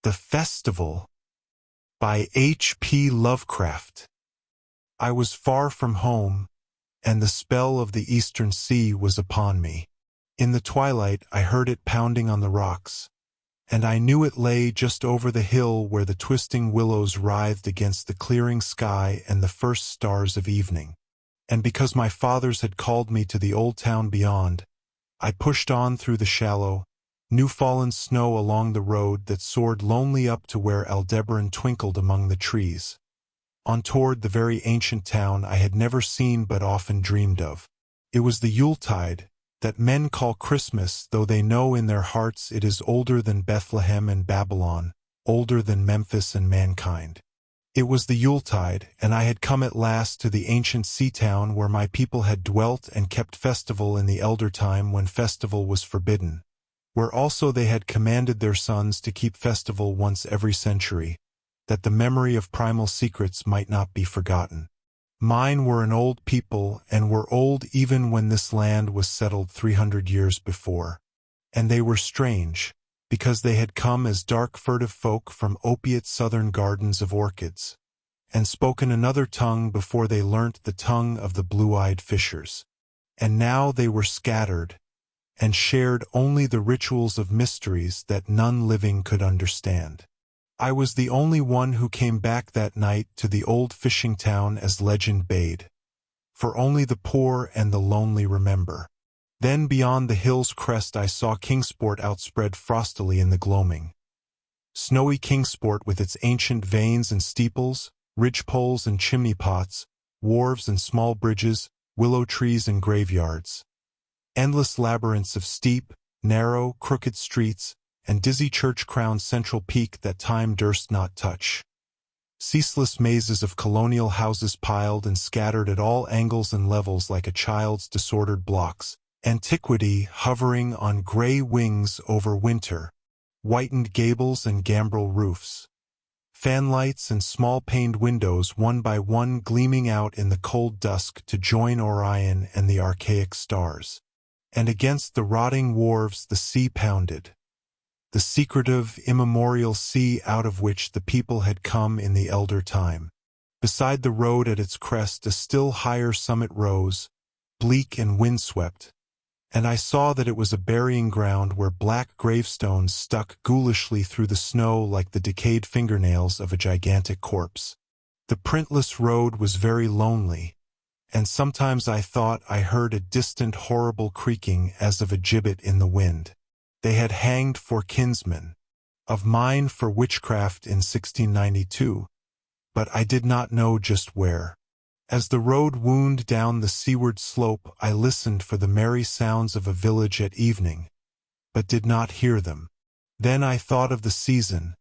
The Festival by H.P. Lovecraft. I was far from home, and the spell of the eastern sea was upon me. In the twilight I heard it pounding on the rocks, and I knew it lay just over the hill where the twisting willows writhed against the clearing sky and the first stars of evening. And because my fathers had called me to the old town beyond, I pushed on through the shallow, new-fallen snow along the road that soared lonely up to where Aldebaran twinkled among the trees, on toward the very ancient town I had never seen but often dreamed of. It was the Yuletide, that men call Christmas, though they know in their hearts it is older than Bethlehem and Babylon, older than Memphis and mankind. It was the Yuletide, and I had come at last to the ancient sea town where my people had dwelt and kept festival in the elder time when festival was forbidden, where also they had commanded their sons to keep festival once every century, that the memory of primal secrets might not be forgotten. Mine were an old people, and were old even when this land was settled 300 years before. And they were strange, because they had come as dark furtive folk from opiate southern gardens of orchids, and spoken another tongue before they learnt the tongue of the blue-eyed fishers. And now they were scattered, and shared only the rituals of mysteries that none living could understand. I was the only one who came back that night to the old fishing town as legend bade, for only the poor and the lonely remember. Then beyond the hill's crest I saw Kingsport outspread frostily in the gloaming. Snowy Kingsport with its ancient vanes and steeples, ridgepoles and chimney-pots, wharves and small bridges, willow trees and graveyards. Endless labyrinths of steep, narrow, crooked streets, and dizzy church-crowned central peak that time durst not touch. Ceaseless mazes of colonial houses piled and scattered at all angles and levels like a child's disordered blocks. Antiquity hovering on gray wings over winter. Whitened gables and gambrel roofs. Fanlights and small-paned windows one by one gleaming out in the cold dusk to join Orion and the archaic stars. And against the rotting wharves the sea pounded. The secretive, immemorial sea out of which the people had come in the elder time. Beside the road at its crest a still higher summit rose, bleak and windswept, and I saw that it was a burying ground where black gravestones stuck ghoulishly through the snow like the decayed fingernails of a gigantic corpse. The printless road was very lonely, and sometimes I thought I heard a distant horrible creaking as of a gibbet in the wind. They had hanged 4 kinsmen of mine for witchcraft in 1692, but I did not know just where. As the road wound down the seaward slope I listened for the merry sounds of a village at evening, but did not hear them. Then I thought of the season,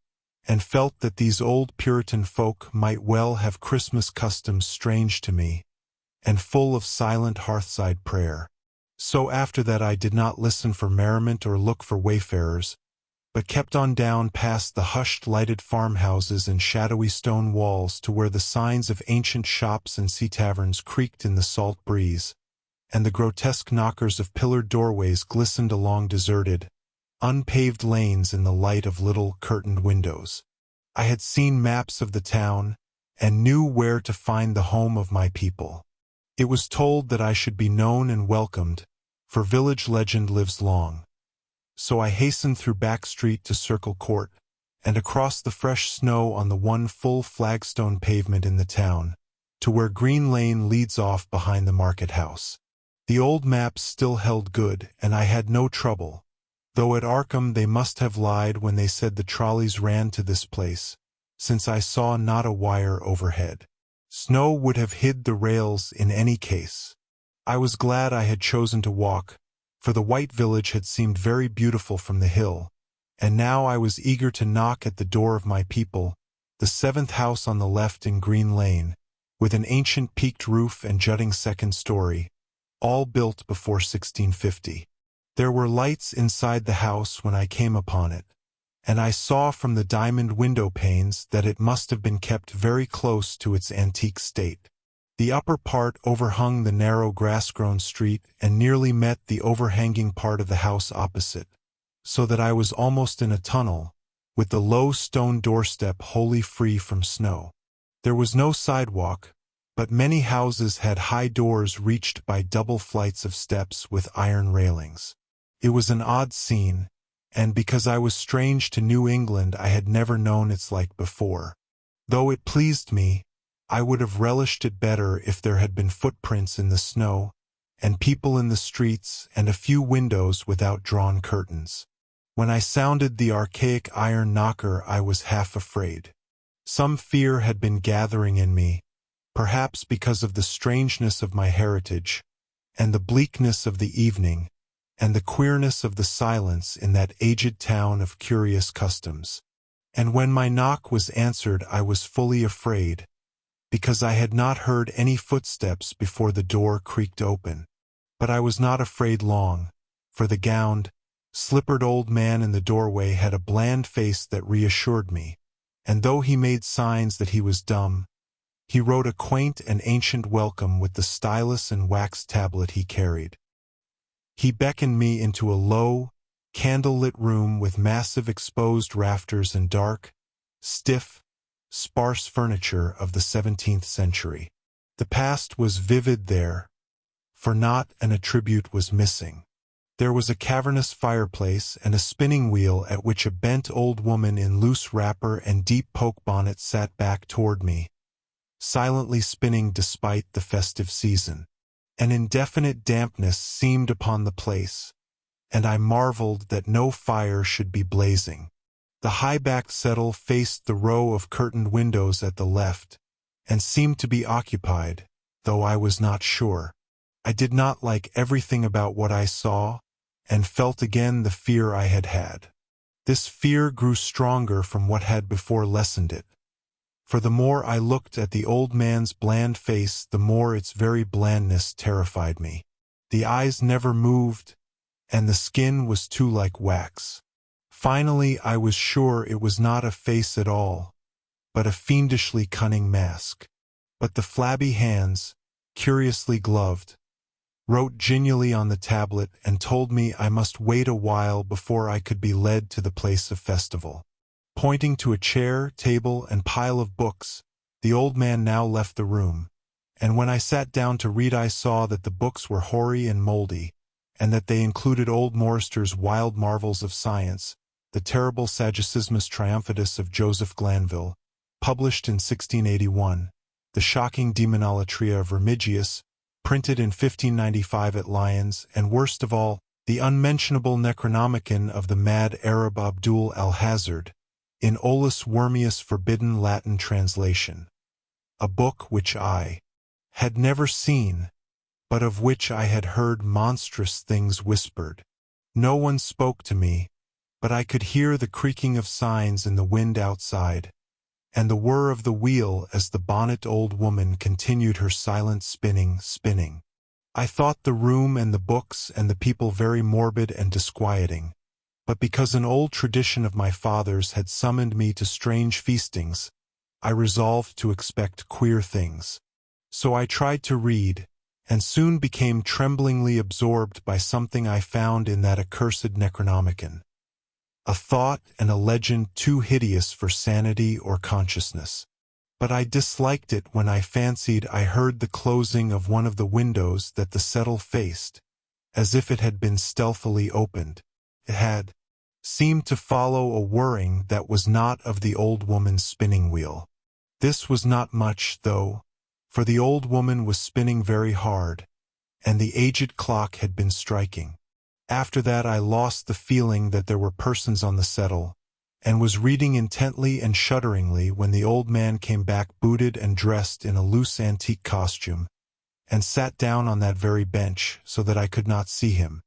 and felt that these old Puritan folk might well have Christmas customs strange to me, and full of silent hearthside prayer. So after that I did not listen for merriment or look for wayfarers, but kept on down past the hushed lighted farmhouses and shadowy stone walls to where the signs of ancient shops and sea taverns creaked in the salt breeze, and the grotesque knockers of pillared doorways glistened along deserted, unpaved lanes in the light of little curtained windows. I had seen maps of the town, and knew where to find the home of my people. It was told that I should be known and welcomed, for village legend lives long. So I hastened through Back Street to Circle Court, and across the fresh snow on the one full flagstone pavement in the town, to where Green Lane leads off behind the market house. The old maps still held good, and I had no trouble, though at Arkham they must have lied when they said the trolleys ran to this place, since I saw not a wire overhead. Snow would have hid the rails in any case. I was glad I had chosen to walk, for the white village had seemed very beautiful from the hill, and now I was eager to knock at the door of my people, the 7th house on the left in Green Lane, with an ancient peaked roof and jutting second story, all built before 1650. There were lights inside the house when I came upon it, and I saw from the diamond window panes that it must have been kept very close to its antique state. The upper part overhung the narrow grass-grown street and nearly met the overhanging part of the house opposite, so that I was almost in a tunnel, with the low stone doorstep wholly free from snow. There was no sidewalk, but many houses had high doors reached by double flights of steps with iron railings. It was an odd scene, and because I was strange to New England I had never known its like before. Though it pleased me, I would have relished it better if there had been footprints in the snow, and people in the streets, and a few windows without drawn curtains. When I sounded the archaic iron knocker I was half afraid. Some fear had been gathering in me, perhaps because of the strangeness of my heritage, and the bleakness of the evening, and the queerness of the silence in that aged town of curious customs. And when my knock was answered I was fully afraid, because I had not heard any footsteps before the door creaked open. But I was not afraid long, for the gowned, slippered old man in the doorway had a bland face that reassured me, and though he made signs that he was dumb, he wrote a quaint and ancient welcome with the stylus and wax tablet he carried. He beckoned me into a low, candle-lit room with massive exposed rafters and dark, stiff, sparse furniture of the 17th century. The past was vivid there, for not an attribute was missing. There was a cavernous fireplace and a spinning wheel at which a bent old woman in loose wrapper and deep poke bonnet sat back toward me, silently spinning despite the festive season. An indefinite dampness seemed upon the place, and I marveled that no fire should be blazing. The high-backed settle faced the row of curtained windows at the left, and seemed to be occupied, though I was not sure. I did not like everything about what I saw, and felt again the fear I had had. This fear grew stronger from what had before lessened it, for the more I looked at the old man's bland face, the more its very blandness terrified me. The eyes never moved, and the skin was too like wax. Finally I was sure it was not a face at all, but a fiendishly cunning mask. But the flabby hands, curiously gloved, wrote genially on the tablet and told me I must wait a while before I could be led to the place of festival. Pointing to a chair, table, and pile of books, the old man now left the room, and when I sat down to read I saw that the books were hoary and moldy, and that they included old Morster's Wild Marvels of Science, the terrible Saggicismus Triumphatus of Joseph Glanville, published in 1681, the shocking Demonolatria of Remigius, printed in 1595 at Lyons, and worst of all, the unmentionable Necronomicon of the mad Arab Abdul al-Hazard, in Olus Wormius' forbidden Latin translation. A book which I had never seen, but of which I had heard monstrous things whispered. No one spoke to me, but I could hear the creaking of signs in the wind outside, and the whir of the wheel as the bonnet old woman continued her silent spinning. I thought the room and the books and the people very morbid and disquieting, but because an old tradition of my father's had summoned me to strange feastings, I resolved to expect queer things. So I tried to read, and soon became tremblingly absorbed by something I found in that accursed Necronomicon. A thought and a legend too hideous for sanity or consciousness. But I disliked it when I fancied I heard the closing of one of the windows that the settle faced, as if it had been stealthily opened. It had seemed to follow a whirring that was not of the old woman's spinning wheel. This was not much, though, for the old woman was spinning very hard, and the aged clock had been striking. After that I lost the feeling that there were persons on the settle, and was reading intently and shudderingly when the old man came back booted and dressed in a loose antique costume, and sat down on that very bench so that I could not see him.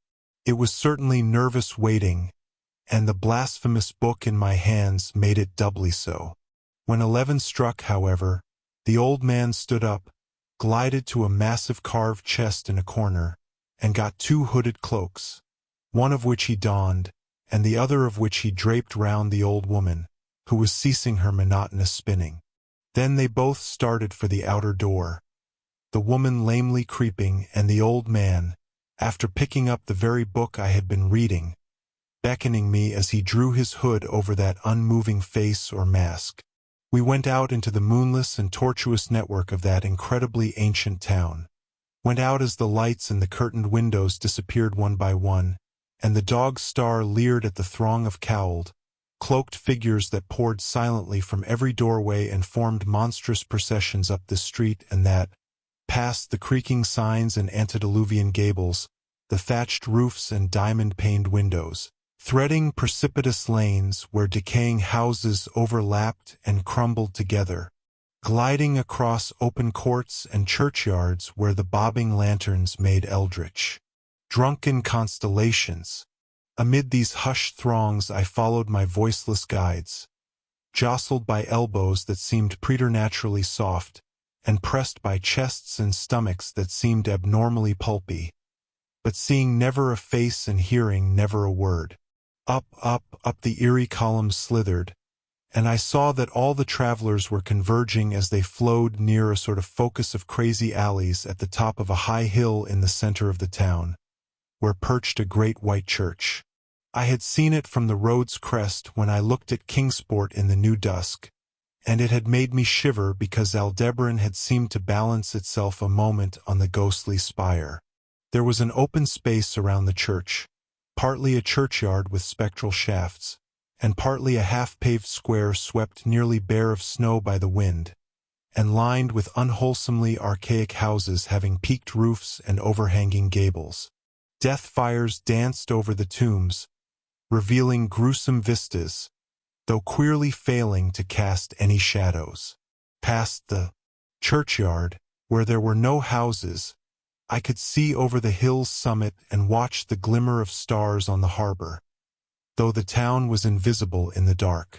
It was certainly nervous waiting, and the blasphemous book in my hands made it doubly so. When 11 struck, however, the old man stood up, glided to a massive carved chest in a corner, and got 2 hooded cloaks, one of which he donned, and the other of which he draped round the old woman, who was ceasing her monotonous spinning. Then they both started for the outer door, the woman lamely creeping, and the old man, after picking up the very book I had been reading, beckoning me as he drew his hood over that unmoving face or mask. We went out into the moonless and tortuous network of that incredibly ancient town. Went out as the lights in the curtained windows disappeared one by one, and the dog's star leered at the throng of cowled, cloaked figures that poured silently from every doorway and formed monstrous processions up this street and that, past the creaking signs and antediluvian gables, the thatched roofs and diamond-paned windows, threading precipitous lanes where decaying houses overlapped and crumbled together, gliding across open courts and churchyards where the bobbing lanterns made eldritch, drunken constellations. Amid these hushed throngs I followed my voiceless guides, jostled by elbows that seemed preternaturally soft, and pressed by chests and stomachs that seemed abnormally pulpy, but seeing never a face and hearing never a word. Up the eerie columns slithered, and I saw that all the travelers were converging as they flowed near a sort of focus of crazy alleys at the top of a high hill in the center of the town, where perched a great white church. I had seen it from the road's crest when I looked at Kingsport in the new dusk, and it had made me shiver because Aldebaran had seemed to balance itself a moment on the ghostly spire. There was an open space around the church, partly a churchyard with spectral shafts, and partly a half-paved square swept nearly bare of snow by the wind, and lined with unwholesomely archaic houses having peaked roofs and overhanging gables. Death fires danced over the tombs, revealing gruesome vistas, though queerly failing to cast any shadows. Past the churchyard, where there were no houses, I could see over the hill's summit and watch the glimmer of stars on the harbor, though the town was invisible in the dark.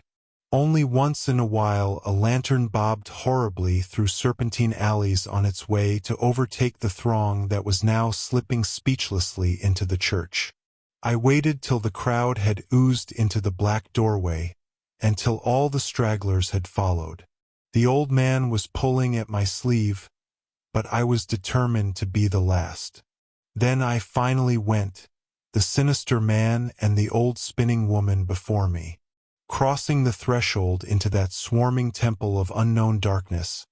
Only once in a while a lantern bobbed horribly through serpentine alleys on its way to overtake the throng that was now slipping speechlessly into the church. I waited till the crowd had oozed into the black doorway, and till all the stragglers had followed. The old man was pulling at my sleeve, but I was determined to be the last. Then I finally went, the sinister man and the old spinning woman before me. Crossing the threshold into that swarming temple of unknown darkness,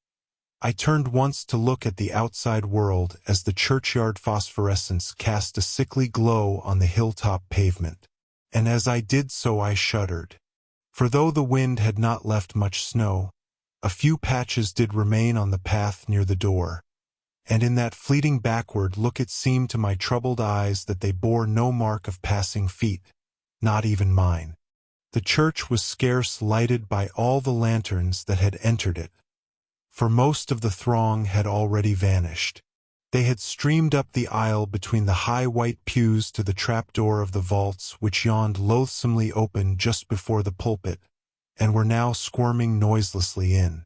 I turned once to look at the outside world as the churchyard phosphorescence cast a sickly glow on the hilltop pavement. And as I did so I shuddered. For though the wind had not left much snow, a few patches did remain on the path near the door, and in that fleeting backward look it seemed to my troubled eyes that they bore no mark of passing feet, not even mine. The church was scarce lighted by all the lanterns that had entered it, for most of the throng had already vanished. They had streamed up the aisle between the high white pews to the trapdoor of the vaults which yawned loathsomely open just before the pulpit, and were now squirming noiselessly in.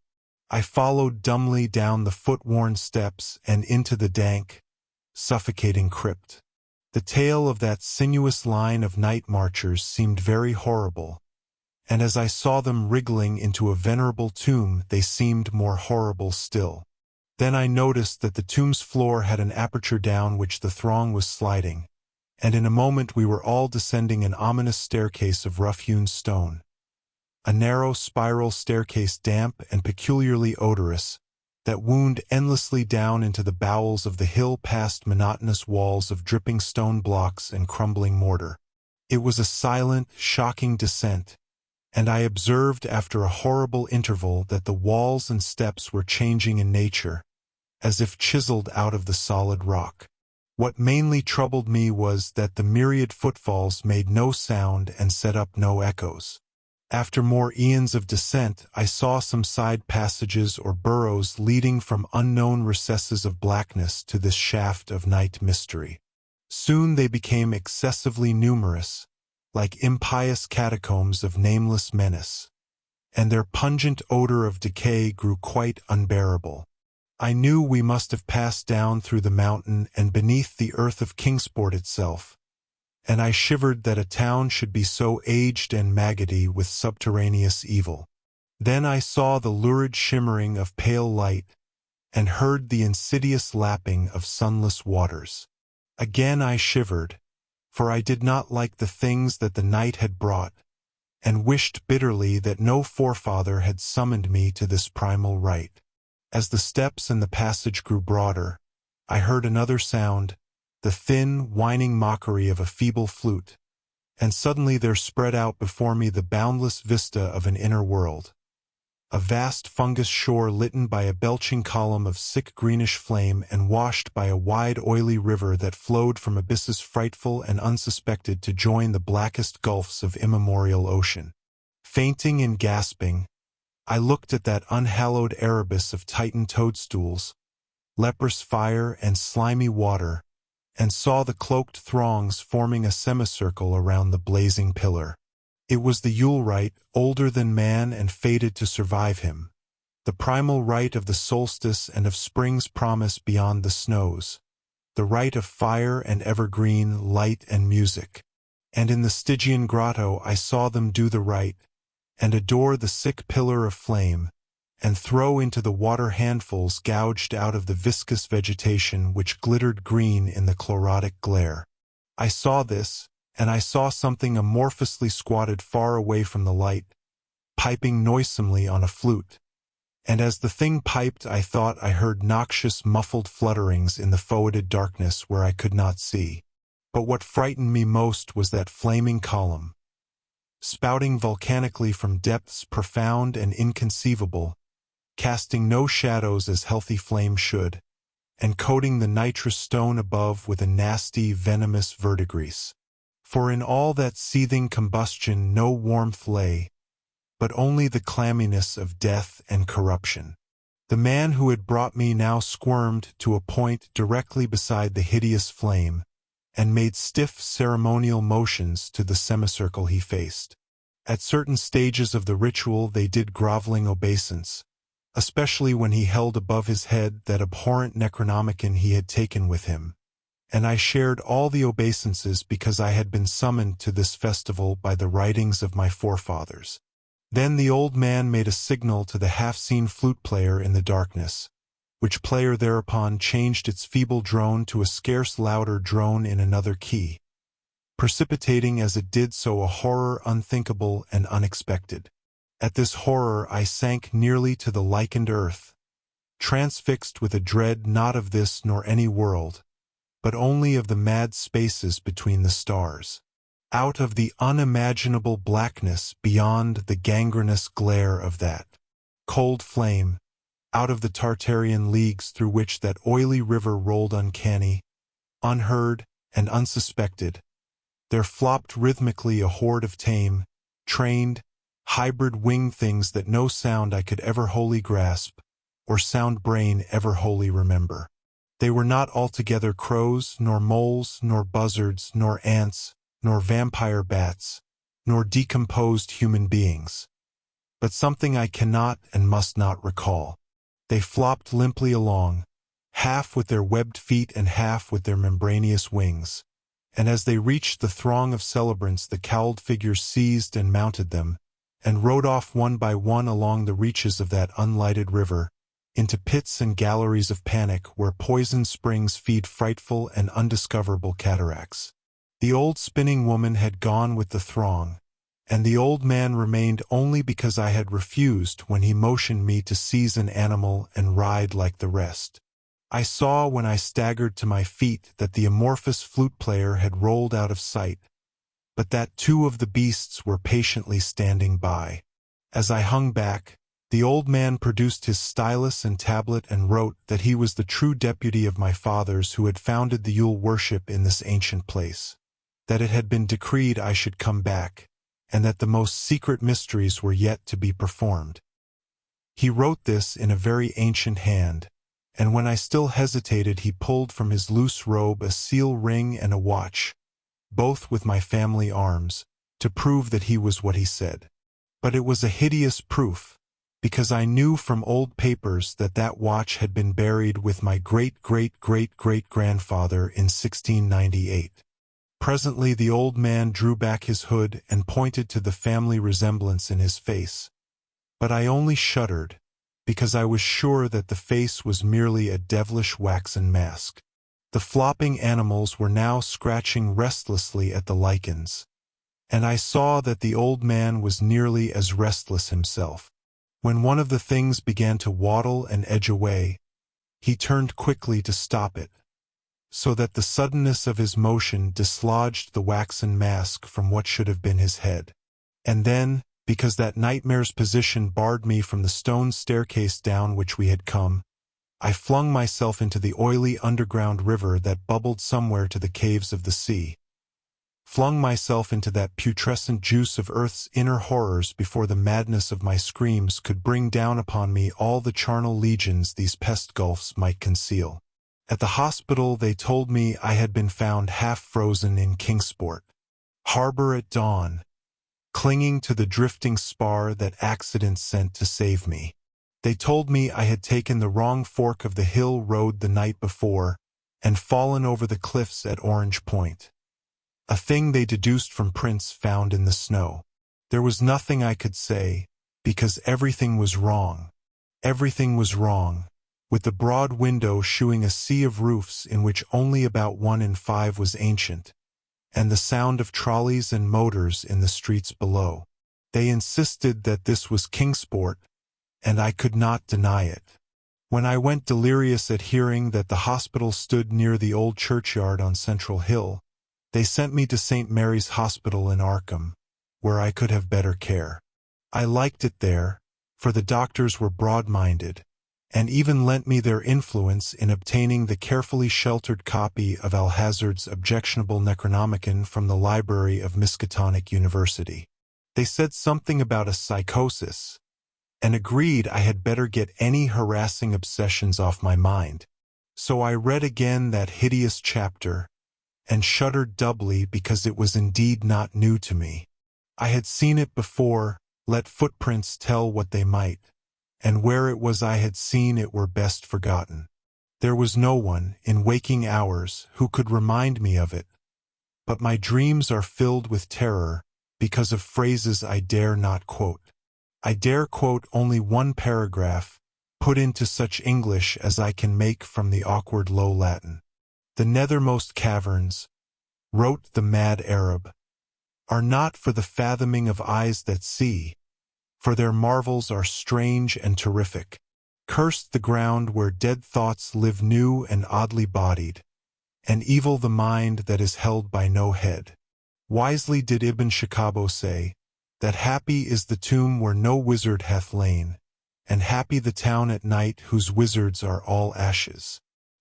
I followed dumbly down the foot-worn steps and into the dank, suffocating crypt. The tale of that sinuous line of night marchers seemed very horrible, and as I saw them wriggling into a venerable tomb they seemed more horrible still. Then I noticed that the tomb's floor had an aperture down which the throng was sliding, and in a moment we were all descending an ominous staircase of rough-hewn stone. A narrow spiral staircase, damp and peculiarly odorous, that wound endlessly down into the bowels of the hill past monotonous walls of dripping stone blocks and crumbling mortar. It was a silent, shocking descent, and I observed after a horrible interval that the walls and steps were changing in nature, as if chiseled out of the solid rock. What mainly troubled me was that the myriad footfalls made no sound and set up no echoes. After more eons of descent, I saw some side passages or burrows leading from unknown recesses of blackness to this shaft of night mystery. Soon they became excessively numerous, like impious catacombs of nameless menace, and their pungent odor of decay grew quite unbearable. I knew we must have passed down through the mountain and beneath the earth of Kingsport itself, and I shivered that a town should be so aged and maggoty with subterraneous evil. Then I saw the lurid shimmering of pale light, and heard the insidious lapping of sunless waters. Again I shivered, for I did not like the things that the night had brought, and wished bitterly that no forefather had summoned me to this primal rite. As the steps and the passage grew broader, I heard another sound, the thin, whining mockery of a feeble flute, and suddenly there spread out before me the boundless vista of an inner world. A vast fungus shore litten by a belching column of sick greenish flame and washed by a wide oily river that flowed from abysses frightful and unsuspected to join the blackest gulfs of immemorial ocean. Fainting and gasping, I looked at that unhallowed Erebus of Titan toadstools, leprous fire and slimy water, and saw the cloaked throngs forming a semicircle around the blazing pillar. It was the Yule rite, older than man and fated to survive him, the primal rite of the solstice and of spring's promise beyond the snows, the rite of fire and evergreen, light and music. And in the Stygian grotto I saw them do the rite, and adore the sick pillar of flame, and throw into the water handfuls gouged out of the viscous vegetation which glittered green in the chlorotic glare. I saw this, and I saw something amorphously squatted far away from the light, piping noisomely on a flute, and as the thing piped I thought I heard noxious muffled flutterings in the foetid darkness where I could not see. But what frightened me most was that flaming column, spouting volcanically from depths profound and inconceivable, casting no shadows as healthy flame should, and coating the nitrous stone above with a nasty, venomous verdigris. For in all that seething combustion no warmth lay, but only the clamminess of death and corruption. The man who had brought me now squirmed to a point directly beside the hideous flame, and made stiff ceremonial motions to the semicircle he faced. At certain stages of the ritual they did groveling obeisance, especially when he held above his head that abhorrent Necronomicon he had taken with him, and I shared all the obeisances because I had been summoned to this festival by the writings of my forefathers. Then the old man made a signal to the half-seen flute player in the darkness, which player thereupon changed its feeble drone to a scarce louder drone in another key, precipitating as it did so a horror unthinkable and unexpected. At this horror I sank nearly to the lichened earth, transfixed with a dread not of this nor any world, but only of the mad spaces between the stars. Out of the unimaginable blackness beyond the gangrenous glare of that cold flame, out of the Tartarian leagues through which that oily river rolled uncanny, unheard, and unsuspected, there flopped rhythmically a horde of tame, trained, hybrid winged things that no sound I could ever wholly grasp, or sound brain ever wholly remember. They were not altogether crows, nor moles, nor buzzards, nor ants, nor vampire bats, nor decomposed human beings, but something I cannot and must not recall. They flopped limply along, half with their webbed feet and half with their membranous wings, and as they reached the throng of celebrants the cowled figures seized and mounted them, and rode off one by one along the reaches of that unlighted river, into pits and galleries of panic where poisoned springs feed frightful and undiscoverable cataracts. The old spinning woman had gone with the throng, and the old man remained only because I had refused when he motioned me to seize an animal and ride like the rest. I saw when I staggered to my feet that the amorphous flute player had rolled out of sight, but that two of the beasts were patiently standing by. As I hung back, the old man produced his stylus and tablet and wrote that he was the true deputy of my fathers who had founded the Yule worship in this ancient place, that it had been decreed I should come back, and that the most secret mysteries were yet to be performed. He wrote this in a very ancient hand, and when I still hesitated he pulled from his loose robe a seal ring and a watch, both with my family arms, to prove that he was what he said. But it was a hideous proof, because I knew from old papers that that watch had been buried with my great-great-great-great-grandfather in 1698. Presently the old man drew back his hood and pointed to the family resemblance in his face, but I only shuddered, because I was sure that the face was merely a devilish waxen mask. The flopping animals were now scratching restlessly at the lichens, and I saw that the old man was nearly as restless himself. When one of the things began to waddle and edge away, he turned quickly to stop it, so that the suddenness of his motion dislodged the waxen mask from what should have been his head. And then, because that nightmare's position barred me from the stone staircase down which we had come, I flung myself into the oily underground river that bubbled somewhere to the caves of the sea. Flung myself into that putrescent juice of earth's inner horrors before the madness of my screams could bring down upon me all the charnel legions these pest gulfs might conceal. At the hospital they told me I had been found half-frozen in Kingsport harbor at dawn, clinging to the drifting spar that accident sent to save me. They told me I had taken the wrong fork of the hill road the night before and fallen over the cliffs at Orange Point, a thing they deduced from prints found in the snow. There was nothing I could say, because everything was wrong. Everything was wrong, with the broad window shewing a sea of roofs in which only about 1 in 5 was ancient, and the sound of trolleys and motors in the streets below. They insisted that this was Kingsport, and I could not deny it. When I went delirious at hearing that the hospital stood near the old churchyard on Central Hill, they sent me to St. Mary's Hospital in Arkham, where I could have better care. I liked it there, for the doctors were broad-minded, and even lent me their influence in obtaining the carefully sheltered copy of Alhazard's objectionable Necronomicon from the library of Miskatonic University. They said something about a psychosis, and agreed I had better get any harassing obsessions off my mind. So I read again that hideous chapter, and shuddered doubly because it was indeed not new to me. I had seen it before, let footprints tell what they might, and where it was I had seen it were best forgotten. There was no one, in waking hours, who could remind me of it, but my dreams are filled with terror because of phrases I dare not quote. I dare quote only one paragraph, put into such English as I can make from the awkward Low Latin. The nethermost caverns, wrote the mad Arab, are not for the fathoming of eyes that see, for their marvels are strange and terrific. Cursed the ground where dead thoughts live new and oddly bodied, and evil the mind that is held by no head. Wisely did Ibn Shakabo say, that happy is the tomb where no wizard hath lain, and happy the town at night whose wizards are all ashes.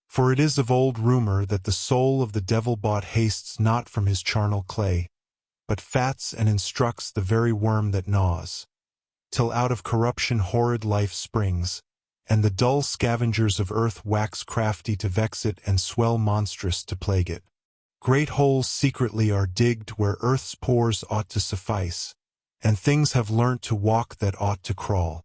For it is of old rumor that the soul of the devil-bought hastes not from his charnel clay, but fats and instructs the very worm that gnaws, till out of corruption horrid life springs, and the dull scavengers of earth wax crafty to vex it and swell monstrous to plague it. Great holes secretly are digged where earth's pores ought to suffice, and things have learnt to walk that ought to crawl.